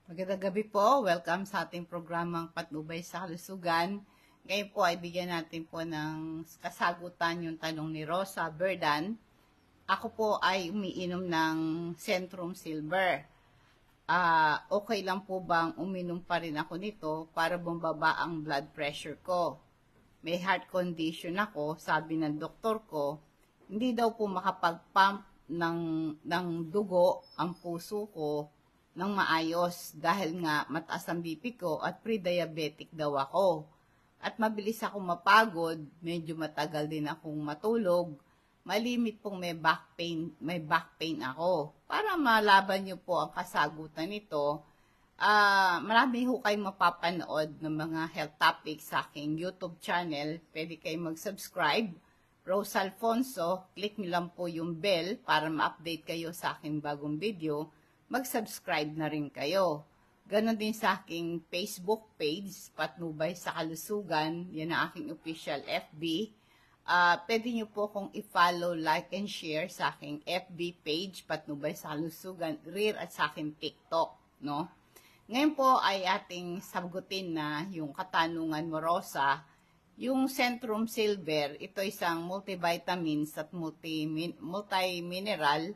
Magandang gabi po. Welcome sa ating programang Patnubay sa Kalusugan. Ngayon po ay bigyan natin po ng kasagutan yung tanong ni Rosa Verdan. Ako po ay umiinom ng Centrum Silver. Okay lang po bang uminom pa rin ako nito para bumaba ang blood pressure ko? May heart condition ako, sabi ng doktor ko, hindi daw po makapag-pump ng dugo ang puso ko ng maayos dahil nga mataas ang BP ko at pre-diabetic daw ako. At mabilis ako mapagod, medyo matagal din akong matulog, malimit pong may back pain ako. Para malaban niyo po ang kasagutan nito, marami ho kayong mapapanood ng mga health topics sa aking YouTube channel. Pwede kayong mag-subscribe. Rose Alfonso, click niyo lang po yung bell para ma-update kayo sa aking bagong video. Mag-subscribe na rin kayo. Ganon din sa aking Facebook page, Patnubay sa Kalusugan. Yan ang aking official FB. Pwede nyo po kung i-follow, like, and share sa aking FB page, Patnubay sa Kalusugan, Rear at sa aking TikTok, no? Ngayon po ay ating sagutin na yung katanungan mo, Rosa. Yung Centrum Silver, ito isang multivitamins at multi-mineral.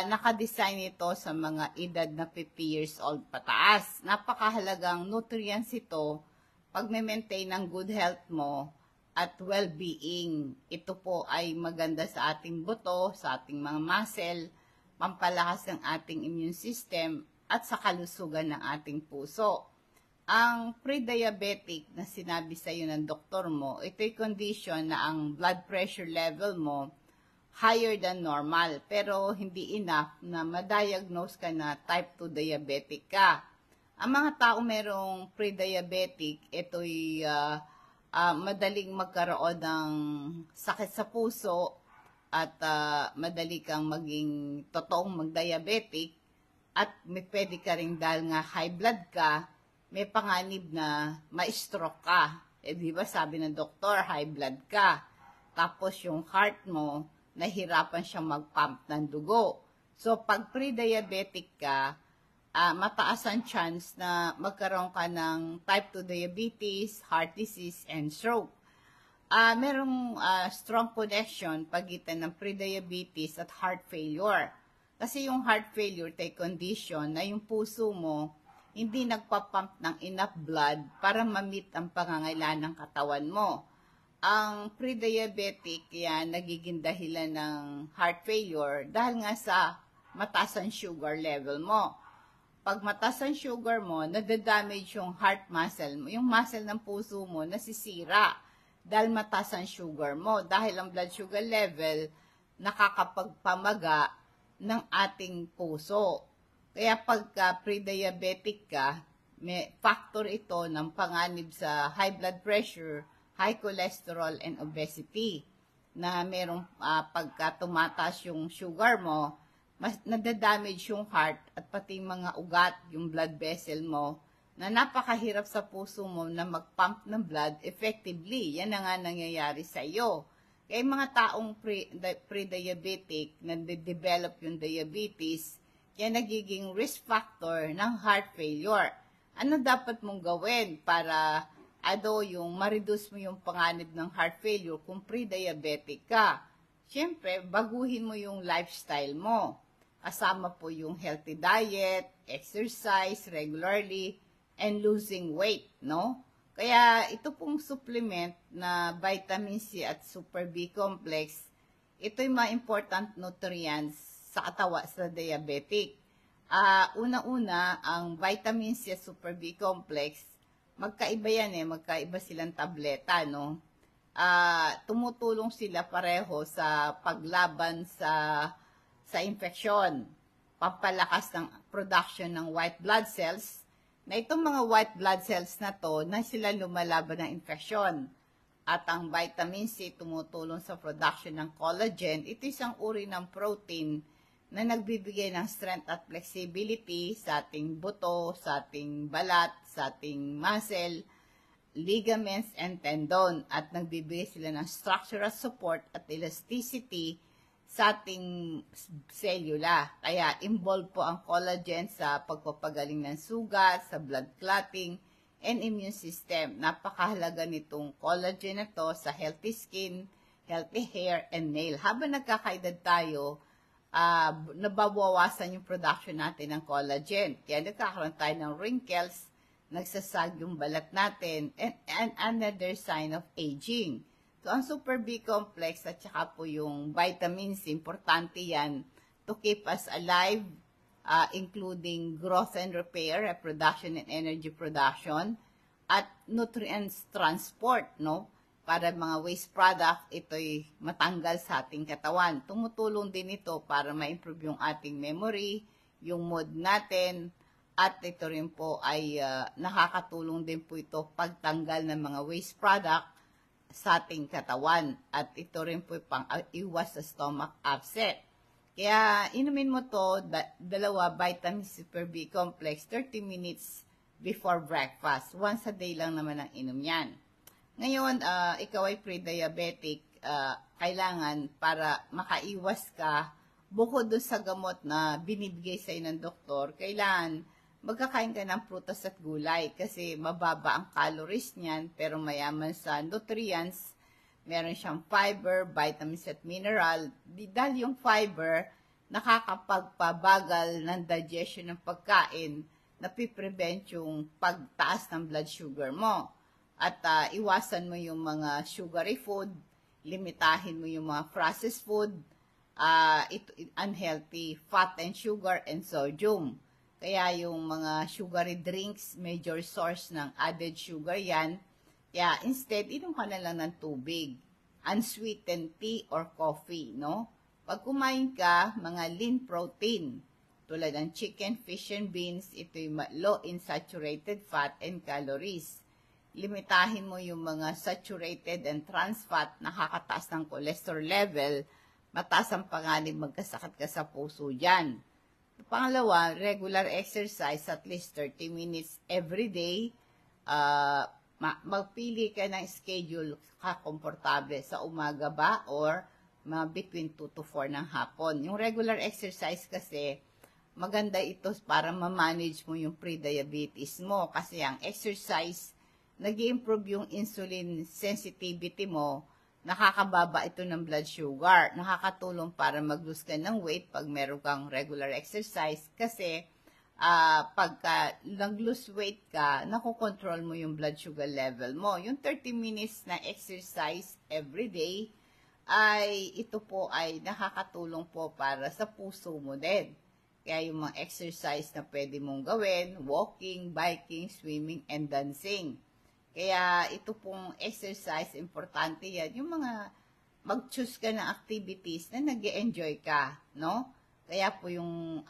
Nakadesign ito sa mga edad na 50 years old pataas. Napakahalagang nutrients ito pag maintain ng good health mo at well-being. Ito po ay maganda sa ating buto, sa ating mga muscle, pampalakas ng ating immune system at sa kalusugan ng ating puso. Ang pre-diabetic na sinabi sa iyo ng doktor mo, ito'y condition na ang blood pressure level mo higher than normal, pero hindi enough na ma-diagnose ka na type 2 diabetic ka. Ang mga tao merong pre-diabetic, ito'y madaling magkaroon ng sakit sa puso at madali kang maging totoong mag-diabetic at may pwede ka rin dahil nga high blood ka, may panganib na ma-stroke ka. Di ba sabi ng doktor, high blood ka. Tapos yung heart mo, nahirapan siyang mag-pump ng dugo. So, pag pre-diabetic ka, mataas ang chance na magkaroon ka ng type 2 diabetes, heart disease, and stroke. Merong strong connection pagitan ng pre-diabetes at heart failure. Kasi yung heart failure tay condition na yung puso mo hindi nagpapump ng enough blood para ma-meet ang pangangailangan ng katawan mo. Ang pre-diabetic yan nagiging dahilan ng heart failure dahil nga sa mataas ang sugar level mo. Pag mataas ang sugar mo, nadadamage yung heart muscle mo. Yung muscle ng puso mo nasisira dahil mataas ang sugar mo. Dahil ang blood sugar level nakakapagpamaga ng ating puso. Kaya pagka pre-diabetic ka, may factor ito ng panganib sa high blood pressure, high cholesterol, and obesity. Na merong pagka tumataas yung sugar mo, mas nadadamage yung heart at pati mga ugat, yung blood vessel mo, na napakahirap sa puso mo na mag-pump ng blood effectively. Yan na nga nangyayari sa iyo. Kaya mga taong pre-diabetic, nade-develop yung diabetes, yan nagiging risk factor ng heart failure. Ano dapat mong gawin para yung ma-reduce mo yung panganib ng heart failure kung pre-diabetic ka? Siyempre, baguhin mo yung lifestyle mo. Kasama po yung healthy diet, exercise regularly, and losing weight, no? Kaya ito pong supplement na vitamin C at Super B complex, ito'y mga important nutrients sa katawan sa diabetic. Una-una, ang vitamin C at Super B complex, magkaiba yan magkaiba silang tableta, no? Tumutulong sila pareho sa paglaban sa infeksyon, pampalakas ng production ng white blood cells, na itong mga white blood cells na to, na sila lumalaban ng infeksyon. At ang vitamin C tumutulong sa production ng collagen. Ito isang uri ng protein na nagbibigay ng strength at flexibility sa ating buto, sa ating balat, sa ating muscle, ligaments, and tendon. At nagbibigay sila ng structural support at elasticity sa ating selula. Kaya involved po ang collagen sa pagpapagaling ng sugat, sa blood clotting, and immune system. Napakahalaga nitong collagen na to sa healthy skin, healthy hair, and nail. Habang nagkakaedad tayo, nababawasan yung production natin ng collagen. Kaya nagkakaroon tayo ng wrinkles, nagsasag yung balat natin, and another sign of aging. So, ang Super B complex at saka po yung vitamins, importante yan to keep us alive, including growth and repair, reproduction and energy production, at nutrients transport, no? Para mga waste product, ito'y matanggal sa ating katawan. Tumutulong din ito para ma-improve yung ating memory, yung mood natin, at ito rin po ay nakakatulong din po ito pagtanggal ng mga waste product sa ating katawan. At ito rin po pang iwas sa stomach upset. Kaya inumin mo to, dalawa vitamin Super B complex, 30 minutes before breakfast. Once a day lang naman ang inom yan. Ngayon, ikaw ay pre-diabetic, kailangan para makaiwas ka, bukod doon sa gamot na binibigay sa'yo ng doktor, kailangan magkakain ka ng prutas at gulay kasi mababa ang calories niyan pero mayaman sa nutrients. Meron siyang fiber, vitamins at mineral. Dahil yung fiber, nakakapagpabagal ng digestion ng pagkain, napiprevent yung pagtaas ng blood sugar mo. At iwasan mo yung mga sugary food, limitahin mo yung mga processed food, unhealthy fat and sugar and sodium. Kaya yung mga sugary drinks, major source ng added sugar yan. Kaya instead, inom ka na lang ng tubig, unsweetened tea or coffee, no? Pag kumain ka, mga lean protein, tulad ng chicken, fish, and beans, ito'y low in saturated fat and calories. Limitahin mo yung mga saturated and trans fat, nakakataas ng cholesterol level, mataas ang panganib magkasakit ka sa puso dyan. Pangalawa, regular exercise at least 30 minutes every day. Magpili ka ng schedule komportable sa umaga ba or between 2 to 4 ng hapon. Yung regular exercise kasi, maganda ito para ma-manage mo yung pre-diabetes mo kasi ang exercise, nag-i-improve yung insulin sensitivity mo, nakakababa ito ng blood sugar. Nakakatulong para mag-lose ka ng weight pag meron kang regular exercise kasi pagka nag-lose weight ka, nakokontrol mo yung blood sugar level mo. Yung 30 minutes na exercise every day, ito po ay nakakatulong po para sa puso mo din. Kaya yung mga exercise na pwede mong gawin, walking, biking, swimming, and dancing. Kaya ito pong exercise, importante yan. Yung mga mag-choose ka ng activities na nag-e-enjoy ka, no? Kaya po yung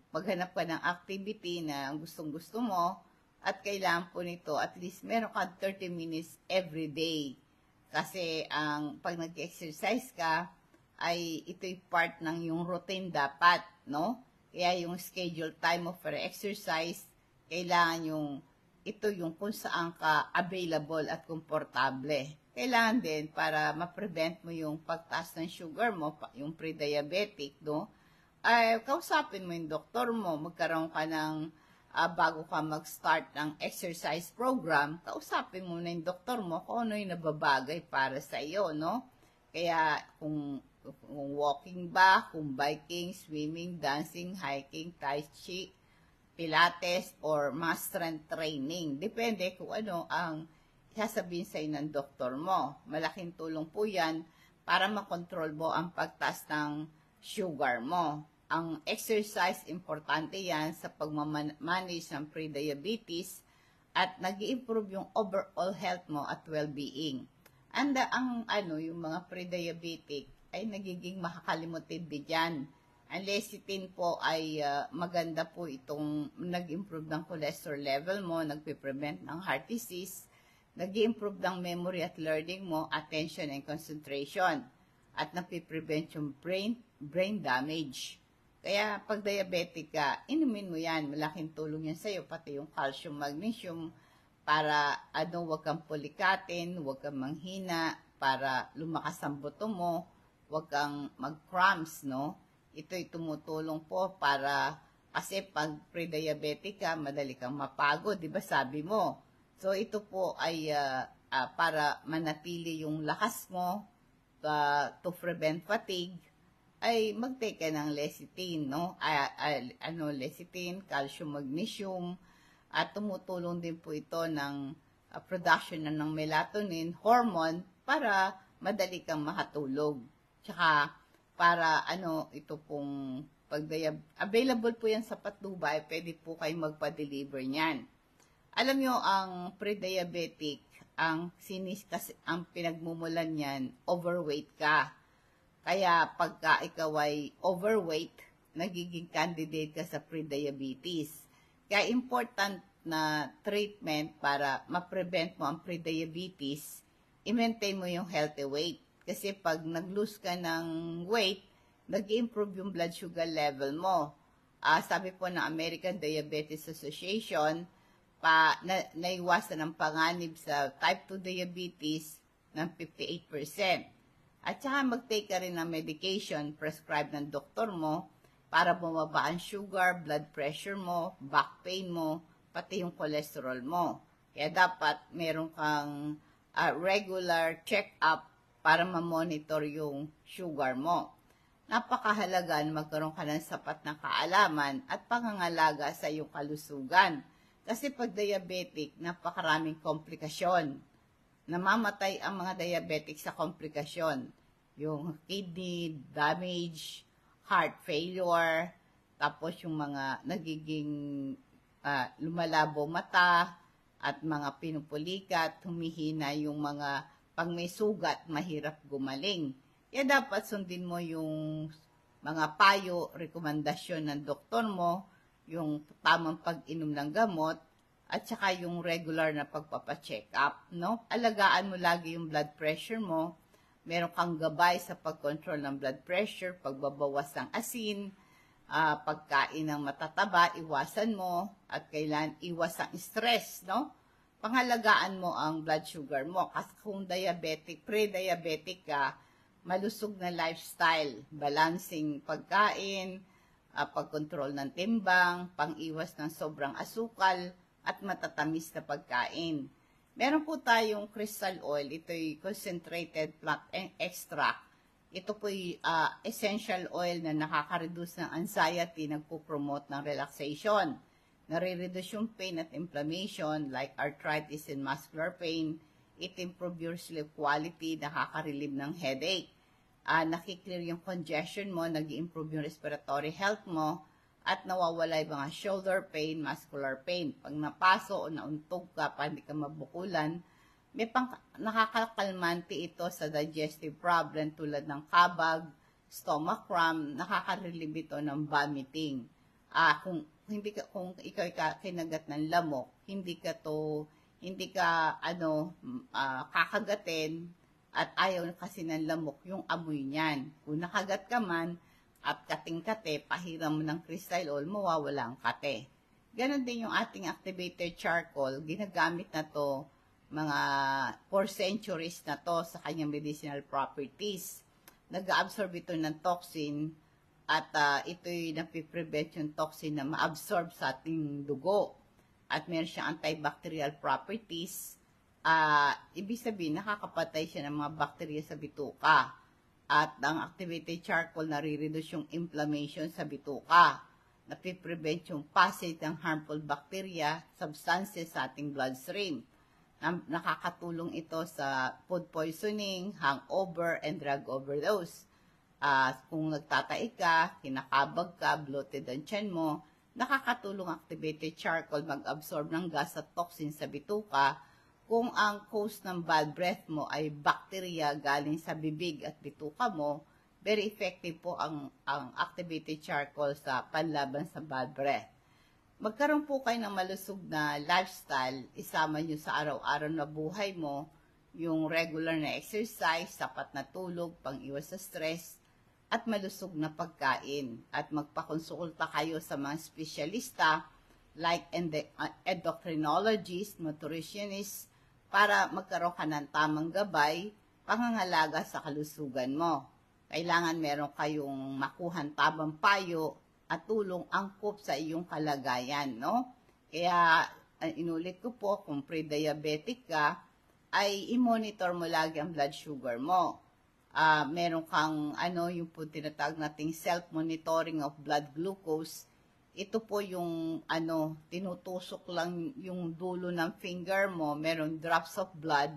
maghanap ka ng activity na gustong-gusto mo at kailangan po nito at least meron ka 30 minutes every day. Kasi pag nag-exercise ka, ay ito'y part ng yung routine dapat, no? Kaya yung schedule time of exercise, kailangan ito yung kung saan ka available at komportable. Kailangan din para ma-prevent mo yung pagtaas ng sugar mo, yung pre-diabetic, no? Ay, kausapin mo yung doktor mo, magkaroon ka ng, bago ka mag-start ng exercise program, kausapin mo na yung doktor mo kung ano yung nababagay para sa iyo, no? Kaya kung walking ba, kung biking, swimming, dancing, hiking, tai chi, pilates, or mga strength training. Depende kung ano ang sasabihin sa'yo ng doktor mo. Malaking tulong po yan para makontrol mo ang pagtaas ng sugar mo. Ang exercise, importante yan sa pagmamanage ng pre-diabetes at nag-i-improve yung overall health mo at well-being. And yung mga pre-diabetic ay nagiging makakalimutin din. Ang lecithin po ay maganda po itong nag-improve ng cholesterol level mo, nagpe-prevent ng heart disease, nag-improve ng memory at learning mo, attention and concentration, at nagpe-prevent yung brain damage. Kaya pag diabetic ka, inumin mo yan, malaking tulong yan sa'yo, pati yung calcium, magnesium, para wag kang pulikatin, wag kang manghina, para lumakas ang buto mo, huwag kang mag-cramps, no? Ito'y tumutulong po para, kasi pag pre-diabetic ka, madali kang mapagod, di ba sabi mo? So, ito po ay para manatili yung lakas mo to prevent fatigue, ay mag-take ka ng lecithin, no? Lecithin, calcium, magnesium, at tumutulong din po ito ng production ng melatonin hormone para madali kang makatulog. Tsaka para ito pong available po yan sa Patnubay, pwede po kayong magpa-deliver niyan. Alam nyo, ang pre-diabetic, ang pinagmumulan niyan, overweight ka. Kaya pagka ikaw ay overweight, nagiging candidate ka sa pre-diabetes. Kaya important na treatment para ma-prevent mo ang pre-diabetes, i-maintain mo yung healthy weight. Kasi pag nag-lose ka ng weight, nag-improve yung blood sugar level mo. Sabi po ng American Diabetes Association, naiwasan ang panganib sa type 2 diabetes ng 58%. At saka mag-take ka rin ng medication prescribed ng doktor mo para bumaba ang sugar, blood pressure mo, back pain mo, pati yung cholesterol mo. Kaya dapat meron kang regular check-up para ma-monitor yung sugar mo. Napakahalaga na magkaroon ka ng sapat na kaalaman at pangangalaga sa iyong kalusugan. Kasi pag diabetic, napakaraming komplikasyon. Namamatay ang mga diabetic sa komplikasyon. Yung kidney damage, heart failure, tapos yung mga nagiging lumalabo mata, at mga pinupulikat, humihina yung mga pag may sugat, mahirap gumaling. Kaya dapat sundin mo yung mga payo, rekomendasyon ng doktor mo, yung tamang pag-inom ng gamot, at saka yung regular na pagpapacheck up, no? Alagaan mo lagi yung blood pressure mo, meron kang gabay sa pag-control ng blood pressure, pagbabawas ng asin, pagkain ng matataba, iwasan mo, at kailan iwas ang stress, no? Pangalagaan mo ang blood sugar mo. Kasi kung diabetic, pre-diabetic ka, malusog na lifestyle, balancing pagkain, pagkontrol ng timbang, pang-iwas ng sobrang asukal, at matatamis na pagkain. Meron po tayong crystal oil, ito'y concentrated plant extract. Ito po'y essential oil na nakaka-reduce ng anxiety, nagpo-promote ng relaxation. Nare-reduce yung pain at inflammation like arthritis and muscular pain. It improves your sleep quality, nakaka-relieve ng headache. Nakiklear yung congestion mo, nag-improve yung respiratory health mo, at nawawala yung mga shoulder pain, muscular pain. Pag napaso o nauntog ka, pa hindi ka mabukulan, may nakakakalmante ito sa digestive problem tulad ng kabag, stomach cramp, nakaka-relieve ito ng vomiting. Kung ikaw kinagat ng lamok, hindi ka kakagatin, at ayaw kasi ng lamok yung amoy niyan. Kung nakagat ka man at kating-kate, pahiram mo ng crystal oil, mawawala ang kate. Ganon din yung ating activated charcoal, ginagamit na to mga 4 centuries na to sa kanyang medicinal properties. Nag-absorb ito ng toxin at ito'y napiprevent yung toxin na ma-absorb sa ating dugo. At meron siyang antibacterial properties. Ibig sabihin, nakakapatay siya ng mga bacteria sa bituka. At ang activated charcoal nare-reduce yung inflammation sa bituka. Napiprevent yung passage ng harmful bacteria, substances sa ating bloodstream. Nakakatulong ito sa food poisoning, hangover, and drug overdose. Kung nagtatai ka, kinakabag ka, bloated ang tiyan mo, nakakatulong activated charcoal mag-absorb ng gas at toxin sa bituka. Kung ang cause ng bad breath mo ay bacteria galing sa bibig at bituka mo, very effective po ang activated charcoal sa panlaban sa bad breath. Magkaroon po kayo ng malusog na lifestyle, isama nyo sa araw-araw na buhay mo, yung regular na exercise, sapat na tulog, pang-iwas sa stress, at malusog na pagkain. At magpakonsulta kayo sa mga espesyalista like endocrinologist, nutritionist, para magkaroon ka ng tamang gabay, pangangalaga sa kalusugan mo. Kailangan meron kayong makuhan tabang payo at tulong angkop sa iyong kalagayan, no? Kaya, inulit ko po, kung pre-diabetic ka, ay i-monitor mo lagi ang blood sugar mo. Meron kang, yung po tinatawag nating self-monitoring of blood glucose. Ito po yung, tinutusok lang yung dulo ng finger mo, meron drops of blood,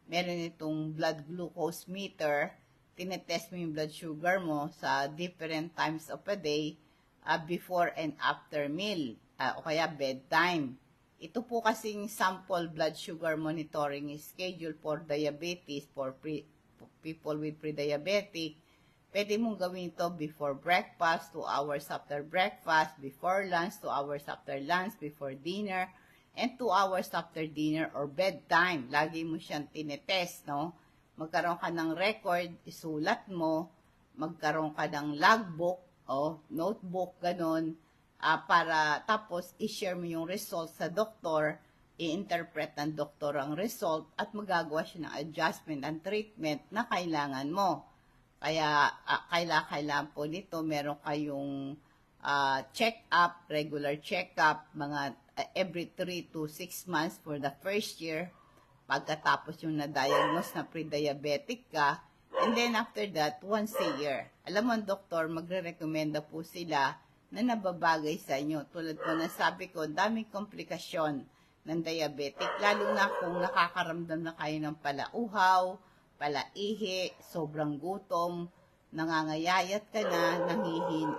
meron itong blood glucose meter, tinetest mo yung blood sugar mo sa different times of a day, before and after meal, o kaya bedtime. Ito po kasing sample blood sugar monitoring is scheduled for diabetes, for people with pre-diabetic. Pwede mong gawin ito before breakfast, 2 hours after breakfast, before lunch, 2 hours after lunch, before dinner, and 2 hours after dinner or bedtime. Lagi mo siyang tinetest, no? Magkaroon ka ng record, isulat mo, magkaroon ka ng logbook, notebook, ganun, para tapos i-share mo yung result sa doktor, i-interpret ng doktor ang result, at magagawa siya ng adjustment and treatment na kailangan mo. Kaya, kailangan po nito, meron kayong check-up, regular check-up, mga every 3 to 6 months for the first year, pagkatapos yung na-diagnose na pre-diabetic ka, and then after that, once a year. Alam mo, doktor, magre-recommenda po sila na nababagay sa inyo. Tulad po na sabi ko, daming komplikasyon ng diabetic, lalo na kung nakakaramdam na kayo ng palauhaw, palaihi, sobrang gutom, nangangayayat ka na,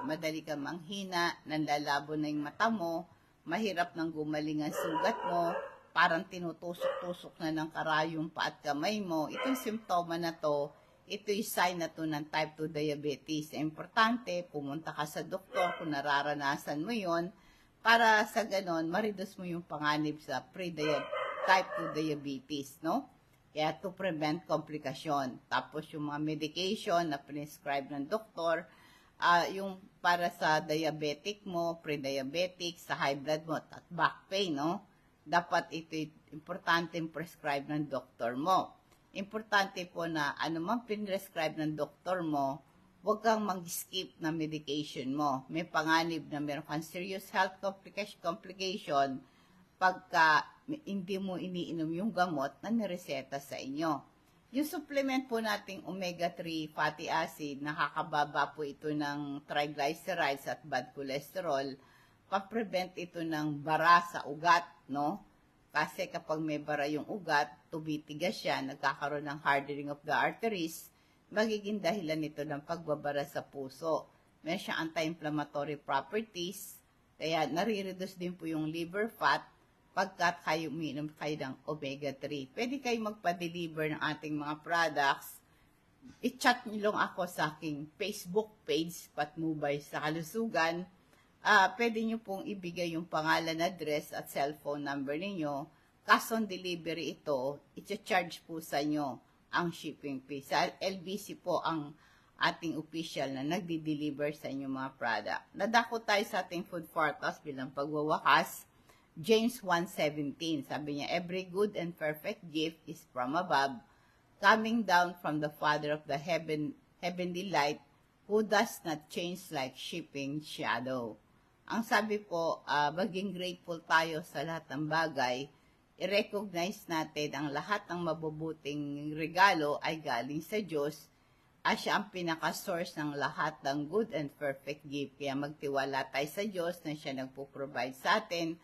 madali ka manghina, nanlalabo na yung mata mo, mahirap nang gumaling ang sugat mo, parang tinutusok-tusok na ng karayong pa at kamay mo. Itong simptoma na to, ito yung sign na to ng type 2 diabetes. Importante, pumunta ka sa doktor kung nararanasan mo yon, para sa ganon, ma-reduce mo yung panganib sa type 2 diabetes, no? Kaya to prevent komplikasyon. Tapos yung mga medication na prescribe ng doktor, yung para sa diabetic mo, pre-diabetic, sa high blood mo, at back pain, no? Dapat ito importante prescribe ng doktor mo. Importante po na anumang pinrescribe ng doktor mo, huwag kang mag-skip na medication mo. May panganib na meron kang serious health complication pagka hindi mo iniinom yung gamot na nireseta sa inyo. Yung supplement po nating omega-3 fatty acid, nakakababa po ito ng triglycerides at bad cholesterol, pa-prevent ito ng bara sa ugat, no? Kasi kapag may bara yung ugat, tumitigas siya, nagkakaroon ng hardening of the arteries, magiging dahilan nito ng pagbabara sa puso. Meron siyang anti-inflammatory properties, kaya nare-reduce din po yung liver fat pagkat kayo uminom kayo ng omega-3. Pwede kayo magpa-deliver ng ating mga products. I-chat nyo lang ako sa aking Facebook page, Patnubay sa Kalusugan. Pwede nyo pong ibigay yung pangalan, address at cellphone number ninyo. Cash on delivery ito, i-charge po sa inyo ang shipping fee. Sa LBC po ang ating official na nagdi-deliver sa inyo mga product. Nadako tayo sa ating food forecast bilang pagwawakas. James 1:17, sabi niya, every good and perfect gift is from above, coming down from the Father of the heavenly light, who does not change like shifting shadow. Ang sabi po, maging grateful tayo sa lahat ng bagay, i-recognize natin ang lahat ng mabubuting regalo ay galing sa Diyos, at siya ang pinaka-source ng lahat ng good and perfect gift. Kaya magtiwala tayo sa Diyos na siya nagpo-provide sa atin.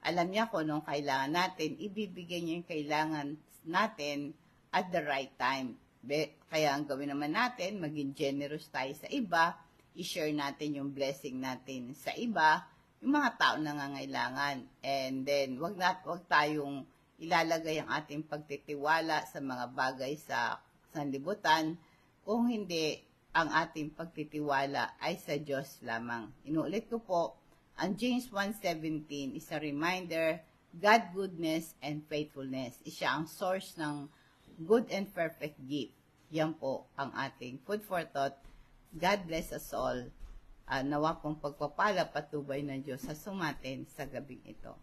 Alam niya kung anong kailangan natin, ibibigay niya yung kailangan natin at the right time. Kaya ang gawin naman natin, maging generous tayo sa iba, i-share natin yung blessing natin sa iba, yung mga tao na nangangailangan. And then, wag tayong ilalagay ang ating pagtitiwala sa mga bagay sa sanlibutan, kung hindi ang ating pagtitiwala ay sa Diyos lamang. Inuulit ko po, ang James 1:17 is a reminder, God goodness and faithfulness. Siya ang source ng good and perfect gift. Yan po ang ating food for thought. God bless us all. Nawa pong pagpapala patubay ng Diyos sa sumatin sa gabing ito.